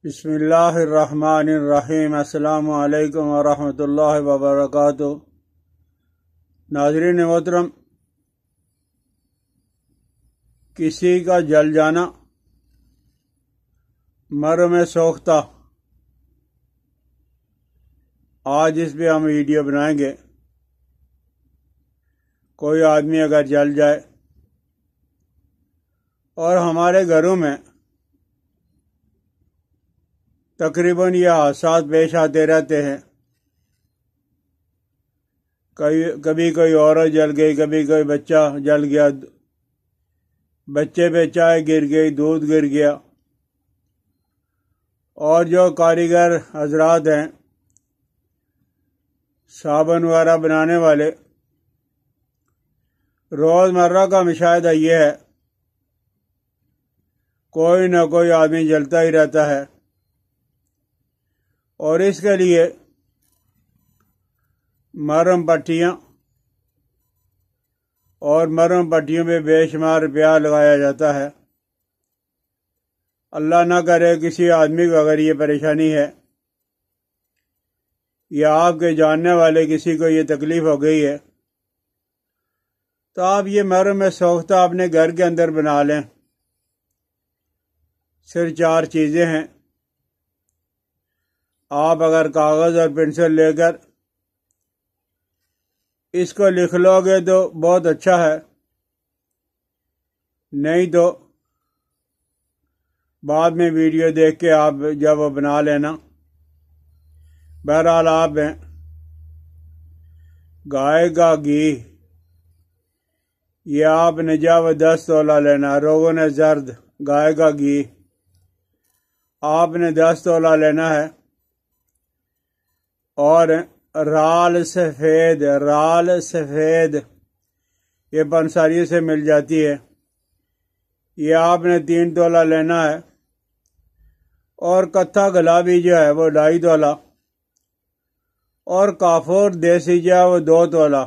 بسم اللہ الرحمن الرحیم۔ السلام علیکم ورحمۃ اللہ وبرکاتہ۔ ناظرین محترم، کسی کا جل جانا مرم سوختہ، آج اس پہ ہم ویڈیو بنائیں گے۔ کوئی آدمی اگر جل جائے اور ہمارے گھروں میں تقریباً یہ حادثات پیش آتے رہتے ہیں، کبھی کوئی عورت جل گئی، کبھی کوئی بچہ جل گیا، بچے پہ چائے گر گئی، دودھ گر گیا، اور جو کاریگر حضرات ہیں، صابن وغیرہ بنانے والے، روزمرہ کا مشاہدہ یہ ہے کوئی نہ کوئی آدمی جلتا ہی رہتا ہے، اور اس کے لیے مرہم پٹیاں اور مرہم پٹیوں پہ بے شمار روپیہ لگایا جاتا ہے۔ اللہ نہ کرے کسی آدمی کو اگر یہ پریشانی ہے یا آپ کے جاننے والے کسی کو یہ تکلیف ہو گئی ہے تو آپ یہ مرہم سوختہ اپنے گھر کے اندر بنا لیں۔ صرف 4 چیزیں ہیں۔ آپ اگر کاغذ اور پنسل لے کر اس کو لکھ لو گے تو بہت اچھا ہے، نہیں تو بعد میں ویڈیو دیکھ کے آپ جب وہ بنا لینا۔ بہرحال آپ ہیں گائے کا گھی، یہ آپ نے جب 10 تولہ لینا، روغن زرد گائے کا گھی آپ نے 10 تولہ لینا ہے، اور رال سفید یہ پنساریوں سے مل جاتی ہے، یہ آپ نے 3 تولہ لینا ہے، اور کتھا گلابی جو ہے وہ 2.5 تولہ، اور کافور دیسی جو ہے وہ 2 تولہ۔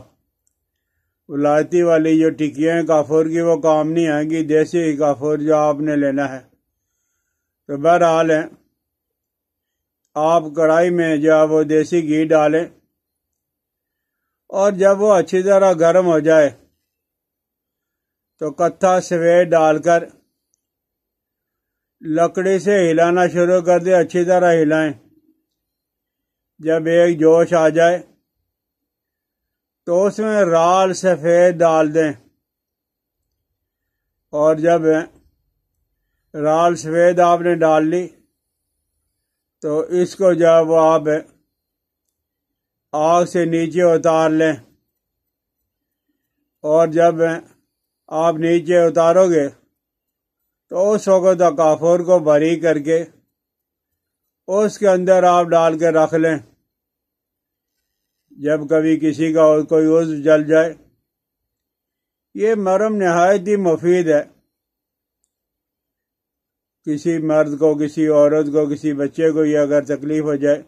ولایتی والی جو ٹکیاں ہیں کافور کی وہ کام نہیں آئیں گی، دیسی کافور جو آپ نے لینا ہے۔ تو بہرحال ہے، آپ کڑھائی میں جو ہے وہ دیسی گھی ڈالیں، اور جب وہ اچھی طرح گرم ہو جائے تو کتھا سفید ڈال کر لکڑی سے ہلانا شروع کر دیں، اچھی طرح ہلائیں۔ جب ایک جوش آ جائے تو اس میں رال سفید ڈال دیں، اور جب رال سفید آپ نے ڈال لی تو اس کو جو ہے وہ آپ آگ سے نیچے اتار لیں، اور جب آپ نیچے اتارو گے تو اس وقت کافور کو باریک کر کے اس کے اندر آپ ڈال کے رکھ لیں۔ جب کبھی کسی کا کوئی عضو جل جائے، یہ مرہم نہایت ہی مفید ہے۔ کسی مرد کو، کسی عورت کو، کسی بچے کو یہ اگر تکلیف ہو جائے،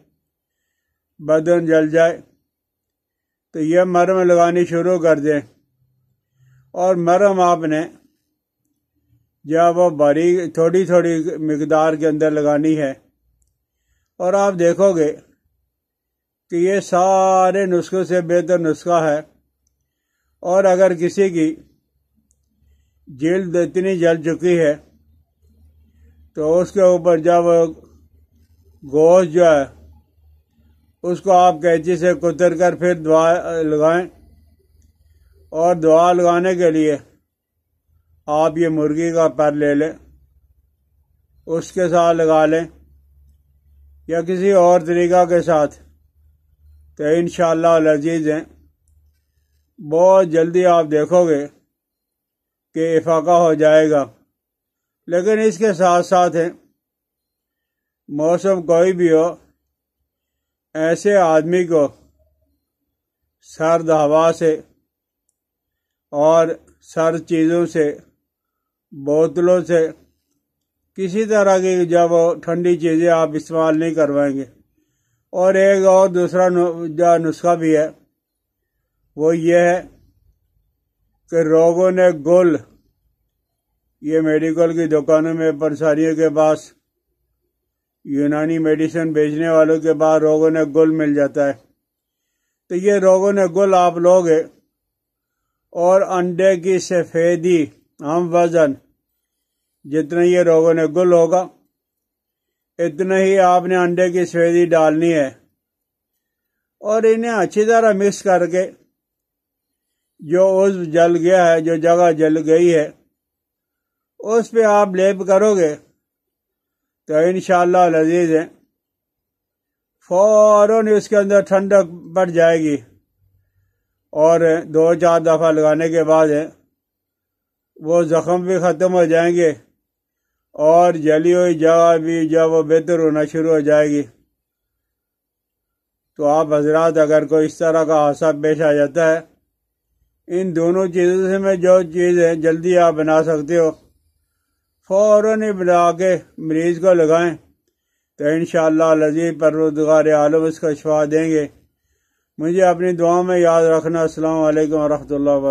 بدن جل جائے، تو یہ مرہم لگانی شروع کر دیں، اور مرہم آپ نے جب وہ باریک تھوڑی تھوڑی مقدار کے اندر لگانی ہے، اور آپ دیکھو گے کہ یہ سارے نسخوں سے بہتر نسخہ ہے۔ اور اگر کسی کی جلد اتنی جل چکی ہے تو اس کے اوپر جب گوشت جو ہے اس کو آپ قینچی سے کتر کر پھر دوا لگائیں، اور دوا لگانے کے لیے آپ یہ مرغی کا پر لے لیں، اس کے ساتھ لگا لیں، یا کسی اور طریقہ کے ساتھ، تو انشاءاللہ العزیز ہیں بہت جلدی آپ دیکھو گے کہ افاقہ ہو جائے گا۔ لیکن اس کے ساتھ ساتھ ہیں موسم کوئی بھی ہو، ایسے آدمی کو سرد ہوا سے اور سرد چیزوں سے، بوتلوں سے، کسی طرح کی جب ٹھنڈی چیزیں آپ استعمال نہیں کروائیں گے۔ اور ایک اور دوسرا جو نسخہ بھی ہے وہ یہ ہے کہ روغن گل، یہ میڈیکل کی دکانوں میں پنساریوں کے پاس یونانی میڈیسن بیچنے والوں کے بعد روغن گل مل جاتا ہے، تو یہ روغن گل آپ لوگے اور انڈے کی سفیدی ہم وزن جتنا یہ روغن گل ہوگا اتنا ہی آپ نے انڈے کی سفیدی ڈالنی ہے، اور انہیں اچھی طرح مکس کر کے جو عضو جل گیا ہے، جو جگہ جل گئی ہے، اس پہ آپ لیپ کرو گے تو انشاءاللہ العزیز ہے فوراً اس کے اندر ٹھنڈک پڑ جائے گی، اور 2-4 دفعہ لگانے کے بعد وہ زخم بھی ختم ہو جائیں گے اور جلی ہوئی جگہ بھی جو وہ بہتر ہونا شروع ہو جائے گی۔ تو آپ حضرات اگر کوئی اس طرح کا حادثہ پیش آ جاتا ہے، ان دونوں چیزوں سے میں جو چیز ہے جلدی آپ بنا سکتے ہو فوراً ہی بنا کے مریض کو لگائیں، تو انشاءاللہ العزیز پروردگار عالم اس کو شفا دیں گے۔ مجھے اپنی دعاؤں میں یاد رکھنا۔ السلام علیکم ورحمۃ اللہ وبرکاتہ۔